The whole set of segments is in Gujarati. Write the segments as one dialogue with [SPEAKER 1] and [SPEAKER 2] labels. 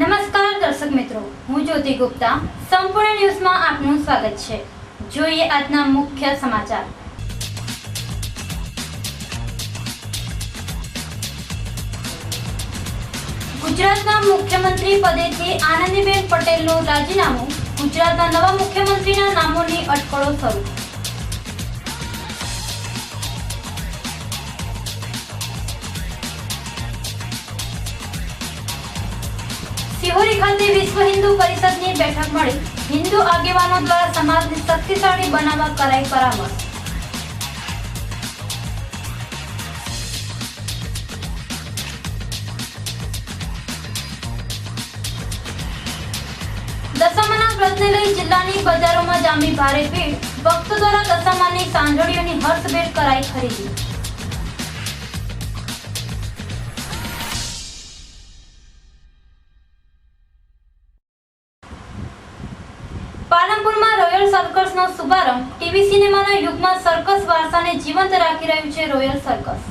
[SPEAKER 1] નમસ્કાર દર્શક મિત્રો, હું જ્યોતિ ગુપ્તા. સંપૂર્ણ ન્યૂઝમાં આપનું સ્વાગત છે. જોઈએ આજના મુખ્ય સમાચાર. ગુજરાતના મુખ્યમંત્રી પદેથી આનંદીબેન પટેલનું રાજીનામું. ગુજરાતના નવા મુખ્યમંત્રીના નામોની અટકળો શરૂ. સિહોરી ખાતે વિશ્વ હિન્દુ પરિષદની બેઠક મળી. હિન્દુ આગેવાનો દ્વારા સમાજને શક્તિશાળી બનાવવા કરાઈ પરામર્શ. દશામાના વ્રતને લઈ જિલ્લાની બજારોમાં જામી ભારે ભીડ. ભક્તો દ્વારા દશામાની સાંજળીઓની હર્ષભેર કરાઈ ખરીદી. પાલનપુરમાં રોયલ સર્કસનો શુભારંભ. ટીવી સિનેમાના યુગમાં સર્કસ વારસાને જીવંત રાખી રહ્યું છે રોયલ સર્કસ.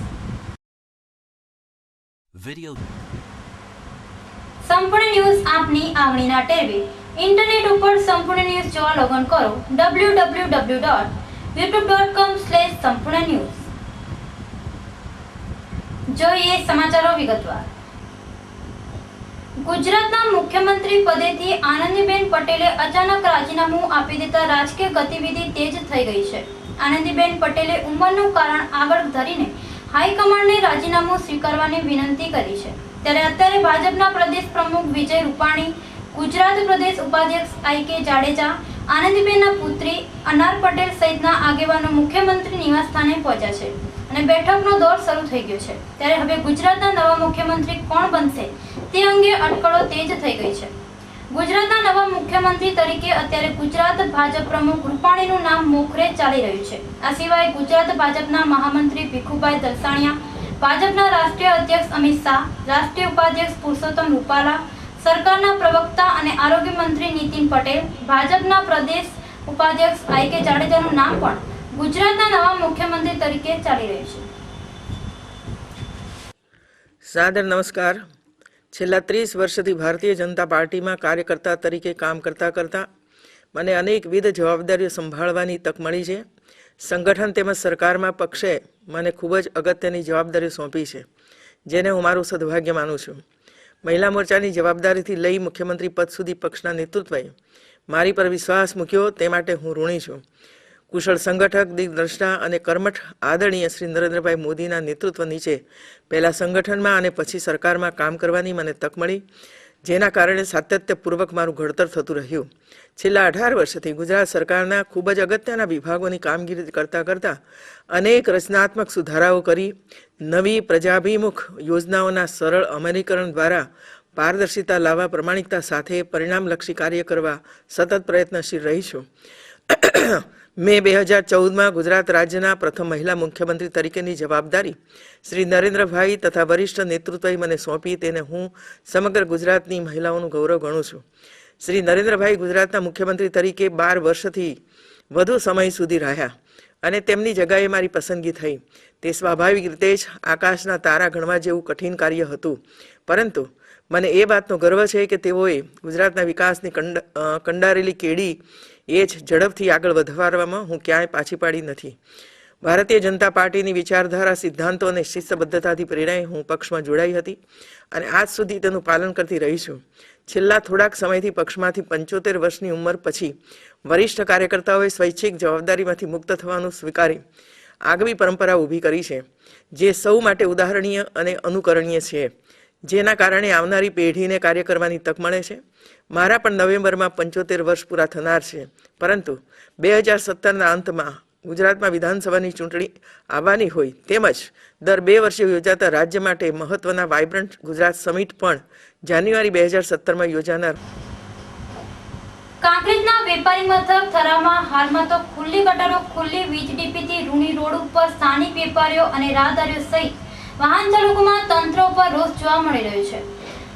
[SPEAKER 1] સંપૂર્ણ ન્યૂઝ આપની આંગળીના ટેરવે. ઇન્ટરનેટ ઉપર સંપૂર્ણ ન્યૂઝ જોવા લોગન કરો www.youtube.com/સંપૂર્ણ ન્યૂઝ. જોઈએ સમાચારો વિગતવાર. ગુજરાતના મુખ્યમંત્રી પદેથી આનંદીબેન પટેલે અચાનક રાજીનામું આપી દેતા રાજકીય ગતિવિધિ તેજ થઈ ગઈ છે. આનંદીબેન પટેલે ઉંમરનું કારણ આગળ ધરીને હાઈકમાન્ડને રાજીનામું સ્વીકારવાની વિનંતી કરી છે. ત્યારે અત્યારે ભાજપના પ્રદેશ પ્રમુખ વિજય રૂપાણી, ગુજરાત પ્રદેશ ઉપાધ્યક્ષ આઈ.કે. જાડેજા, આનંદીબેનના પુત્રી અનાર પટેલ સહિતના આગેવાનો મુખ્યમંત્રી નિવાસસ્થાને પહોંચ્યા છે અને બેઠકનો દોર શરૂ થઈ ગયો છે. ત્યારે હવે ગુજરાતના નવા મુખ્યમંત્રી કોણ બનશે તે અંગે અટકળો તેજ થઈ ગઈ છે. ગુજરાતના નવા મુખ્યમંત્રી તરીકે અત્યારે ગુજરાત ભાજપ પ્રમુખ રૂપાણીનું નામ મોખરે ચાલી રહ્યું છે. આ સિવાય ગુજરાત ભાજપના મહામંત્રી ભીખુભાઈ દલસાણિયા, ભાજપના રાષ્ટ્રીય અધ્યક્ષ અમિત શાહ, રાષ્ટ્રીય ઉપાધ્યક્ષ પુરુષોત્તમ રૂપાલા, સરકારના પ્રવક્તા અને આરોગ્ય મંત્રી નીતિન પટેલ, ભાજપના પ્રદેશ ઉપાધ્યક્ષ આઈ.કે. જાડેજાનું નામ પણ ગુજરાતના નવા મુખ્યમંત્રી તરીકે ચાલી રહ્યું છે.
[SPEAKER 2] સાદર નમસ્કાર. છેલ્લા 30 વર્ષથી ભારતીય જનતા પાર્ટીમાં કાર્યકર્તા તરીકે કામ કરતા કરતા મને અનેકવિધ જવાબદારીઓ સંભાળવાની તક મળી છે. સંગઠન તેમજ સરકારમાં પક્ષે મને ખૂબ જ અગત્યની જવાબદારીઓ સોંપી છે, જેને હું મારું સદભાગ્ય માનું છું. મહિલા મોરચાની જવાબદારીથી લઈ મુખ્યમંત્રી પદ સુધી પક્ષના નેતૃત્વએ મારી પર વિશ્વાસ મૂક્યો, તે માટે હું ઋણી છું. કુશળ સંગઠક, દિગ્દ્રષ્ટા અને કર્મઠ આદરણીય શ્રી નરેન્દ્રભાઈ મોદીના નેતૃત્વ નીચે પહેલાં સંગઠનમાં અને પછી સરકારમાં કામ કરવાની મને તક મળી, જેના કારણે સાતત્યપૂર્વક મારું ઘડતર થતું રહ્યું. છેલ્લા 18 વર્ષથી ગુજરાત સરકારના ખૂબ જ અગત્યના વિભાગોની કામગીરી કરતાં કરતાં અનેક રચનાત્મક સુધારાઓ કરી નવી પ્રજાભિમુખ યોજનાઓના સરળ અમલીકરણ દ્વારા પારદર્શિતા લાવવા પ્રમાણિકતા સાથે પરિણામલક્ષી કાર્ય કરવા સતત પ્રયત્નશીલ રહી છું. મે 2014માં ગુજરાત રાજ્યના પ્રથમ મહિલા મુખ્યમંત્રી તરીકેની જવાબદારી શ્રી નરેન્દ્રભાઈ તથા વરિષ્ઠ નેતૃત્વએ મને સોંપી, તેને હું સમગ્ર ગુજરાતની મહિલાઓનું ગૌરવ ગણું છું. શ્રી નરેન્દ્રભાઈ ગુજરાતના મુખ્યમંત્રી તરીકે 12 વર્ષથી વધુ સમય સુધી રહ્યા અને તેમની જગાએ મારી પસંદગી થઈ. તે સ્વાભાવિક રીતે જ આકાશના તારા ગણવા જેવું કઠિન કાર્ય હતું, પરંતુ મને એ વાતનો ગર્વ છે કે તેઓએ ગુજરાતના વિકાસની કંડારેલી કેડી એ જ ઝડપથી આગળ વધારવામાં હું ક્યાંય પાછી પાડી નથી. ભારતીય જનતા પાર્ટીની વિચારધારા, સિદ્ધાંતો અને શિસ્તબદ્ધતાથી પ્રેરાઈ હું પક્ષમાં જોડાઈ હતી અને આજ સુધી તેનું પાલન કરતી રહી છું. છેલ્લા થોડાક સમયથી પક્ષમાંથી 75 વર્ષની ઉંમર પછી વરિષ્ઠ કાર્યકર્તાઓએ સ્વૈચ્છિક જવાબદારીમાંથી મુક્ત થવાનું સ્વીકારી આગવી પરંપરા ઊભી કરી છે, જે સૌ માટે ઉદાહરણીય અને અનુકરણીય છે, જેના કારણે આવનારી પેઢીને કાર્ય કરવાની તક મળે છે. મારા પણ નવેમ્બરમાં 75 વર્ષ પૂરા થનાર છે, પરંતુ 2017ના અંતમાં ગુજરાતમાં વિધાનસભાની ચૂંટણી આવવાની હોય તેમજ દર 2 વર્ષે યોજાતા રાજ્ય માટે મહત્વના વાઇબ્રન્ટ ગુજરાત સમિટ પણ જાન્યુઆરી 2017માં યોજાનાર.
[SPEAKER 1] કાંકરેજના વેપારી મથક થરામાં હાલમાં તો ખુલ્લી ગટરો, ખુલ્લી વીજ ડીપીથી રૂણી રોડ ઉપર સ્થાનિક વેપારીઓ અને રાહદારીઓ સહિત વાહન ચાલકોમાં તંત્ર ઉપર રોષ જોવા મળી રહ્યો છે.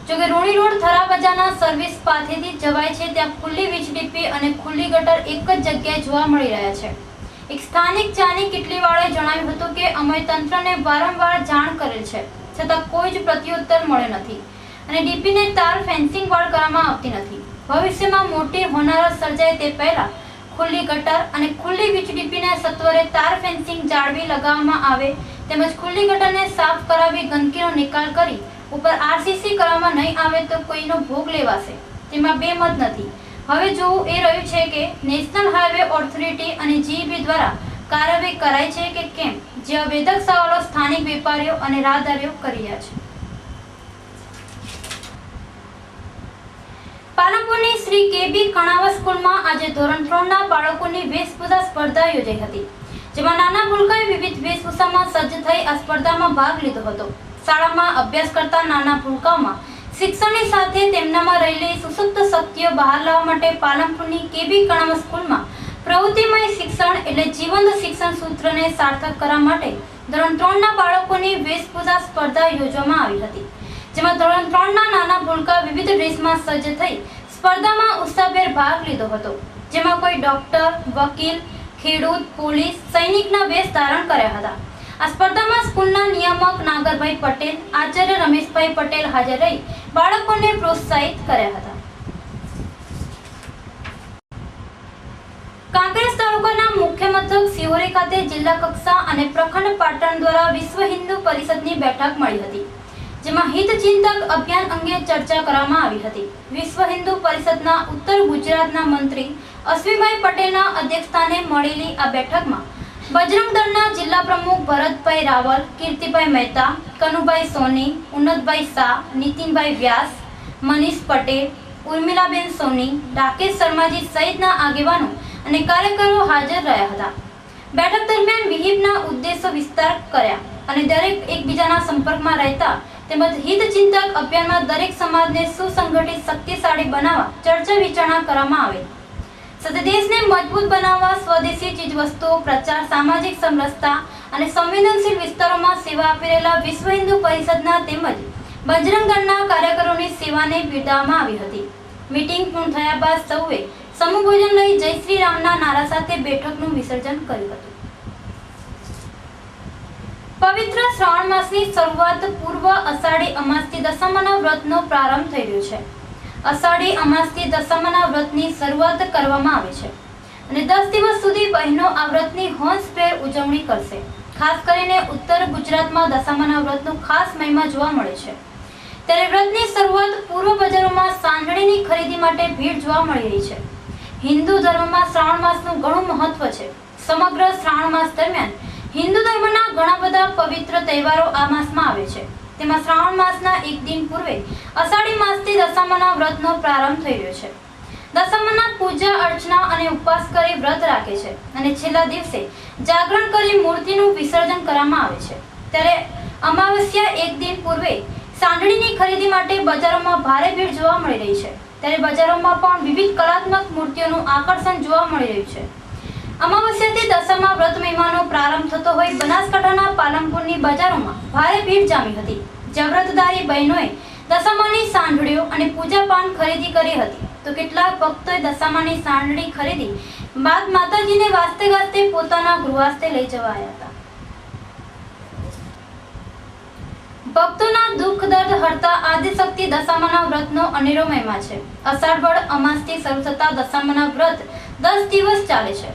[SPEAKER 1] જોકે રૂણી રોડ થરા બજારના સર્વિસ પાસેથી જવાય છે ત્યાં ખુલ્લી વીજ ડીપી અને ખુલ્લી ગટર એક જ જગ્યાએ જોવા મળી રહ્યા છે. એક સ્થાનિક ચાની કિટલીવાળાએ જણાવ્યું હતું કે અમે તંત્રને વારંવાર જાણ કરેલ છે, છતાં કોઈ જ પ્રત્યુત્તર મળ્યો નથી. અને ડીપીને તાર ફેન્સિંગ વાળ કરવામાં આવતી નથી. ભવિષ્યમાં મોટી હોનારત સર્જાય તે પહેલા ખુલ્લી ગટર અને ખુલ્લી વીજડીપીને સત્વરે તાર ફેન્સિંગ જાળવી લગાવવામાં આવે તેમજ ખુલ્લી ગટરને સાફ કરાવી ગંદકીનો નિકાલ કરી ઉપર આરસીસી કરવામાં નહીં આવે તો કોઈનો ભોગ લેવાશે. તેમાં બે મત નથી. હવે જોવું એ રહ્યું છે કે નેશનલ હાઈવે ઓથોરિટી અને જીઈબી દ્વારા કાર્યવાહી કરાય છે કે કેમ, જેવા વેધક સવાલો સ્થાનિક વેપારીઓ અને રાહદારીઓ કરી રહ્યા છે. પાલનપુરની શ્રી કેબી કણાવા સ્કૂલમાં આજે ધોરણ 3 ના બાળકોની વેશભૂષા સ્પર્ધા યોજાઈ હતી, જેમાં નાના ભૂલકાએ વિવિધ વેશભૂષામાં સજ્જ થઈ આ સ્પર્ધામાં ભાગ લીધો હતો. શાળામાં અભ્યાસ કરતા નાના ભૂલકાઓમાં શિક્ષણની સાથે તેમનામાં રહેલી સુસુપ્ત શક્તિઓ બહાર લાવવા માટે પાલનપુરની કેબી કણાવા સ્કૂલમાં પ્રવૃત્તિમય શિક્ષણ એટલે જીવંત શિક્ષણ સૂત્રને સાર્થક કરવા માટે ધોરણ 3 ના બાળકોની વેશભૂષા સ્પર્ધા યોજવામાં આવી હતી, જેમાં ધોરણ 3 ના નાના ભૂલકા વિવિધ ડ્રેસમાં સજ્જ થઈ સ્પર્ધામાં ઉત્સાહભેર ભાગ લીધો હતો, જેમાં કોઈ ડોક્ટર, વકીલ, ખેડૂત, પોલીસ, સૈનિકના વેશ ધારણ કર્યા હતા. આ સ્પર્ધામાં સ્કૂલના નિયામક નાગરભાઈ પટેલ, આચાર્ય રમેશભાઈ પટેલ હાજર રહી બાળકોને પ્રોત્સાહિત કર્યા હતા. કાંકરેજ તાલુકાના મુખ્ય મથક સિહોરી ખાતે જિલ્લા કક્ષા અને પ્રખંડ પાટણ દ્વારા વિશ્વ હિન્દુ પરિષદની બેઠક મળી હતી, જેમાં હિતચિંતક અભિયાન અંગે ચર્ચા કરવામાં આવી હતી. વિશ્વ હિન્દુ પરિષદના ઉત્તર ગુજરાતના મંત્રી અશ્વિનભાઈ પટેલના અધ્યક્ષસ્થાને મળેલી આ બેઠકમાં બજરંગ દળના જિલ્લા પ્રમુખ ભરતભાઈ રાવલ, કીર્તિભાઈ મહેતા, કનુભાઈ સોની, ઉન્નતભાઈ શાહ, નીતિનભાઈ વ્યાસ, મનીષ પટેલ, ઉર્મિલાબેન સોની, રાકેશ શર્માજી સહિતના આગેવાનો અને કાર્યકરો હાજર રહ્યા હતા. બેઠક દરમિયાન વિહિપના ઉદ્દેશો વિસ્તાર કર્યા અને દરેક એકબીજાના સંપર્કમાં રહેતા તેમજ હિતચિંતક અભિયાનમાં દરેક સમાજને સુસંગઠિત શક્તિશાળી બનાવવા ચર્ચા વિચારણા કરવામાં આવી. સાથે દેશને મજબૂત બનાવવા સ્વદેશી ચીજવસ્તુઓ પ્રચાર, સામાજિક સમરસતા અને સંવેદનશીલ વિસ્તારોમાં સેવા આપી રહેલા વિશ્વ હિન્દુ પરિષદના તેમજ બજરંગ દળના કાર્યકરોની સેવાને બિરદાવવામાં આવી હતી. મીટિંગ પૂર્ણ થયા બાદ સૌએ સમૂહ ભોજન લઈ જય શ્રી રામના નારા સાથે બેઠકનું વિસર્જન કર્યું હતું. પવિત્ર શ્રાવણ માસની શરૂઆત પૂર્વ અષાઢી અમાસથી દશામાના વ્રતનો પ્રારંભ થઈ રહ્યો છે. અષાઢી અમાસથી દશામાના વ્રતની શરૂઆત કરવામાં આવે છે અને 10 દિવસ સુધી બહેનો આ વ્રતની હોંશભેર ઉજવણી કરશે. ખાસ કરીને ઉત્તર ગુજરાતમાં દશામાના વ્રતનો ખાસ મહિમા જોવા મળે છે. ત્યારે વ્રતની શરૂઆત પૂર્વ બજારોમાં સાંજણીની ખરીદી માટે ભીડ જોવા મળી રહી છે. હિન્દુ ધર્મમાં શ્રાવણ માસનું ઘણું મહત્વ છે. સમગ્ર શ્રાવણ માસ દરમિયાન હિન્દુ ધર્મના ઘણા બધા પવિત્ર તહેવારો આ માસમાં આવે છે. તેમાં શ્રાવણ માસના એક દિન પૂર્વે અષાઢી માસથી દશામાના વ્રતનો પ્રારંભ થઈ રહ્યો છે. દશામાના પૂજા અર્ચના અને ઉપવાસ કરી વ્રત રાખે છે અને છેલ્લા દિવસે જાગરણ કરી મૂર્તિનું વિસર્જન કરવામાં આવે છે. ત્યારે અમાવસ્યા એક દિન પૂર્વે સાંઢણીની ખરીદી માટે બજારોમાં ભારે ભીડ જોવા મળી રહી છે. ત્યારે બજારોમાં પણ વિવિધ કલાત્મક મૂર્તિઓનું આકર્ષણ જોવા મળી રહ્યું છે. અમાવસ્યાથી દશામા વ્રત મહિમાનો પ્રારંભ થતો હોય બનાસકાંઠાના પાલનપુરની બજારોમાં ભારે ભીડ જામી હતી, જ્યાં વ્રતધારી બહેનોએ દશામાની સાંઢળીઓ અને પૂજાપાન ખરીદી કરી હતી, તો કેટલાક ભક્તોએ દશામાની સાંઢળી ખરીદી બાદ માતાજીને વાસ્તે ગાસ્તે પોતાના ગૃહસ્થે લઈ જવાયા હતા. ભક્તોના દુઃખ દર્દ હરતા આદિશક્તિ દશામાના વ્રતનો અનેરો મહિમા છે. અષાઢ બળ અમાસથી શરૂ થતા દશામાના વ્રત 10 દિવસ ચાલે છે,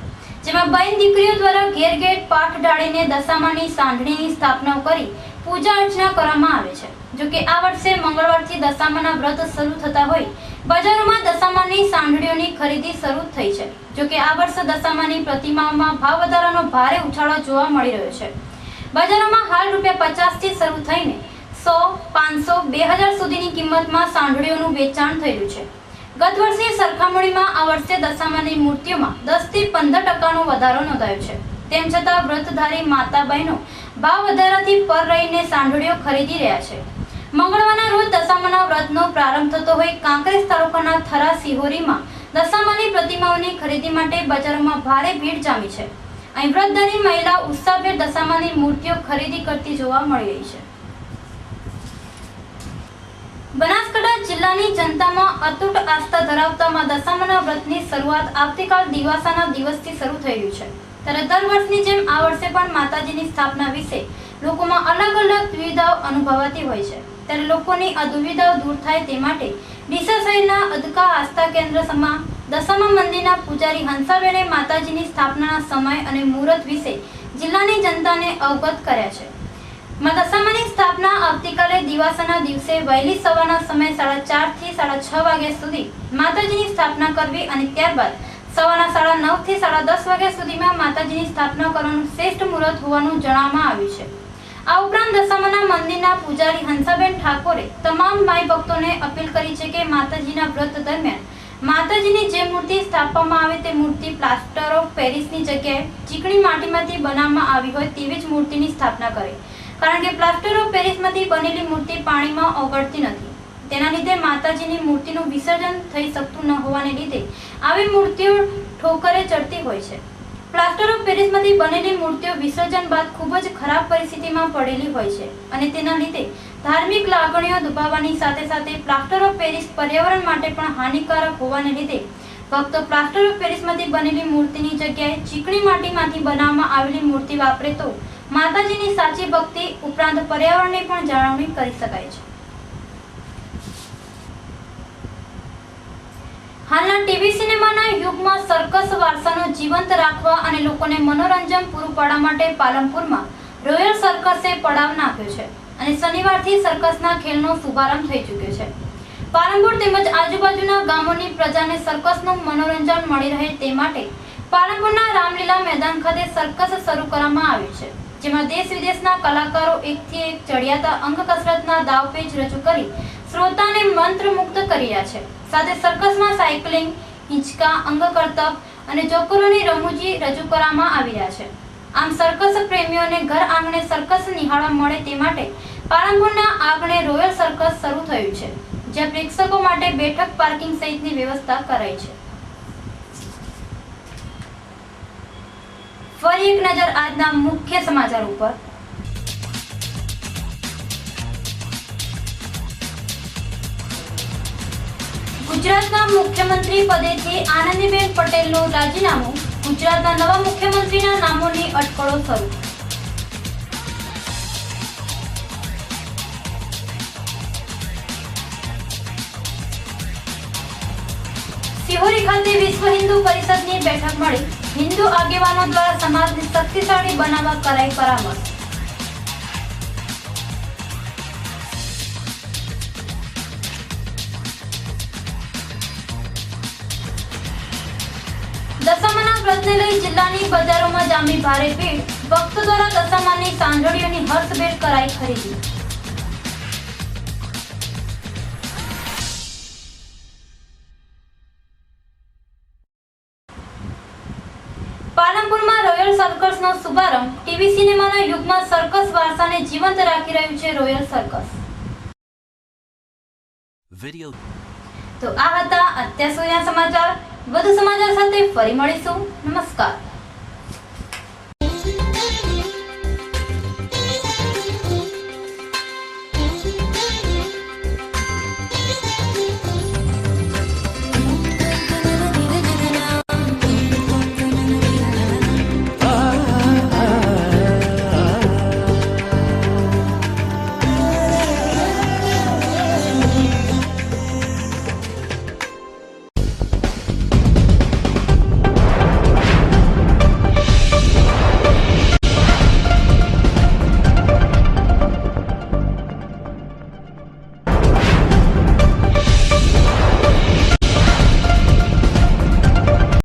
[SPEAKER 1] જેમાં બહેન દીકરીઓ દ્વારા ઘેર ઘેર પાઠ ઢાળીને દશામાની સાંઢણીની સ્થાપના કરી પૂજા અર્ચના કરવામાં આવે છે. જો કે આ વર્ષે મંગળવારથી દશામાના વ્રત શરૂ થતા હોય બજારોમાં દશામાની સાંઢળીઓની ખરીદી શરૂ થઈ છે. જો કે આ વર્ષે દશામાની પ્રતિમાઓમાં ભાવ વધારાનો ભારે ઉછાળો જોવા મળી રહ્યો છે. બજારોમાં હાલ ₹50 થી શરૂ થઈને 100, 500, 2000 સુધીની કિંમતમાં સાંઢળીઓનું વેચાણ થઈ રહ્યું છે. ગત વર્ષની સરખામણીમાં આ વર્ષે દશામાની મૂર્તિઓમાં 10 થી 15% વધારો નોંધાયો છે. તેમ છતાં વ્રતધારી માતા બહેનો ભાવ વધારાથી પર રહીને સાંઢળીઓ ખરીદી રહ્યા છે. મંગળવારના રોજ દશામાના વ્રતનો પ્રારંભ થતો હોય કાંકરેજ તાલુકાના થરા સિહોરીમાં દશામાની પ્રતિમાઓની ખરીદી માટે બજારોમાં ભારે ભીડ જામી છે. અહીં વ્રતધારી મહિલા ઉત્સાહભેર દશામાની મૂર્તિઓ ખરીદી કરતી જોવા મળી રહી છે. બનાસકાંઠા જિલ્લાની જનતામાં અતૂટ આસ્થા ધરાવતા દશામાના વ્રતની શરૂઆત આવતીકાલ દિવાસાના દિવસથી શરૂ થઈ રહ્યું છે. ત્યારે દર વર્ષની જેમ આ વર્ષે પણ માતાજીની સ્થાપના વિશે લોકોમાં અલગ અલગ દ્વિધાઓ અનુભવાતી હોય છે. ત્યારે લોકોની આ દુવિધાઓ દૂર થાય તે માટે ડીસા શહેરના અદકા આસ્થા કેન્દ્ર સમા દશામા મંદિરના પૂજારી હંસાબેને માતાજીની સ્થાપનાના સમય અને મુહૂર્ત વિશે જિલ્લાની જનતાને અવગત કર્યા છે. માં દશામાની સ્થાપના આવતીકાલે દિવાસાના દિવસે વહેલી સવારના સમય 4:30 થી 6:30 વાગ્યા સુધી માતાજીની સ્થાપના કરવી અને ત્યારબાદ સવારના 9:30 થી 10:30 વાગ્યા સુધીમાં માતાજીની સ્થાપના કરવાનું શ્રેષ્ઠ મુહૂર્ત હોવાનું જણાવવામાં આવ્યું છે. આ ઉપરાંત દશામાના મંદિરના પૂજારી હંસાબેન ઠાકોરે તમામ માઈ ભક્તોને અપીલ કરી છે કે માતાજીના વ્રત દરમિયાન માતાજીની જે મૂર્તિ સ્થાપવામાં આવે તે મૂર્તિ પ્લાસ્ટર ઓફ પેરિસની જગ્યાએ ચીકણી માટીમાંથી બનાવવામાં આવી હોય તેવી જ મૂર્તિની સ્થાપના કરે, કારણ કે પ્લાસ્ટર ઓફ પેરિસમાંથી બનેલી મૂર્તિ પાણીમાં ઓગળતી નથી. તેના લીધે માતાજીની મૂર્તિનું વિસર્જન થઈ શકતું ન હોવાને લીધે આવી મૂર્તિઓ ઠોકરે ચડતી હોય છે. પ્લાસ્ટર ઓફ પેરિસમાંથી બનેલી મૂર્તિઓ વિસર્જન બાદ ખૂબ જ ખરાબ પરિસ્થિતિમાં પડેલી હોય છે અને તેના લીધે ધાર્મિક લાગણીઓ દુભાવવાની સાથે સાથે પ્લાસ્ટર ઓફ પેરિસ પર્યાવરણ માટે પણ હાનિકારક હોવાને લીધે ભક્તો પ્લાસ્ટર ઓફ પેરિસમાંથી બનેલી મૂર્તિની જગ્યાએ ચીકણી માટીમાંથી બનાવવામાં આવેલી મૂર્તિ વાપરે તો માતાજીની સાચી ભક્તિ ઉપરાંત પર્યાવરણની પણ જાળવણી કરી શકાય છે. હાલના ટીવી સિનેમાના યુગમાં સર્કસ વારસાનો જીવંત રાખવા અને લોકોને મનોરંજન પૂરું પાડવા માટે પાલનપુરમાં રોયલ સર્કસે પડાવ નાખ્યો છે અને શનિવારથી સર્કસના ખેલનો શુભારંભ થઈ ચૂક્યો છે. પાલનપુર તેમજ આજુબાજુના ગામોની પ્રજાને સર્કસનું મનોરંજન મળી રહે તે માટે પાલનપુરના રામલીલા મેદાન ખાતે સર્કસ શરૂ કરવામાં આવ્યું છે, જેમાં દેશ વિદેશના કલાકારો એકથી એક ચડિયાતા અંગ કસરતના દાવપેચ રજૂ કરી શ્રોતાને મંત્રમુગ્ધ કરી રહ્યા છે. સાથે સર્કસમાં સાયકલિંગ, હિંચકા, અંગ કરતબ અને જોકરોની રમૂજી રજૂ કરવામાં આવી રહ્યા છે. આમ સર્કસ પ્રેમીઓને ઘર આંગણે સર્કસ નિહાળવા મળે તે માટે પાલનપુરના આંગણે રોયલ સર્કસ શરૂ થયું છે, જ્યાં પ્રેક્ષકો માટે બેઠક, પાર્કિંગ સહિતની વ્યવસ્થા કરાઈ છે. ફરી એક નજર આજના મુખ્ય સમાચાર ઉપર. ગુજરાતના મુખ્યમંત્રી પદેથી આનંદીબેન પટેલનું રાજીનામું, ગુજરાતના નવા મુખ્યમંત્રીના નામોની અટકળો શરૂ. સિહોરી ખાતે વિશ્વ હિન્દુ પરિષદની બેઠક મળી, હિન્દુ આગેવાનો દ્વારા સમાજને શક્તિશાળી બનાવવા કરાઈ પરામર્શ. દશામાના વ્રતને લઈ જિલ્લાની બજારોમાં જામી ભારે ભીડ, ભક્તો દ્વારા દશામાની સાંજળીઓની હર્ષભેર કરાઈ ખરીદી. પાલનપુરમાં રોયલ સર્કસનો શુભારંભ. ટીવી સિનેમાના યુગમાં સર્કસ વારસાને જીવંત રાખી રહ્યું છે રોયલ સર્કસ. તો આ હતા અત્યાર સુધીના સમાચાર. વધુ સમાચાર સાથે ફરી મળીશું. નમસ્કાર.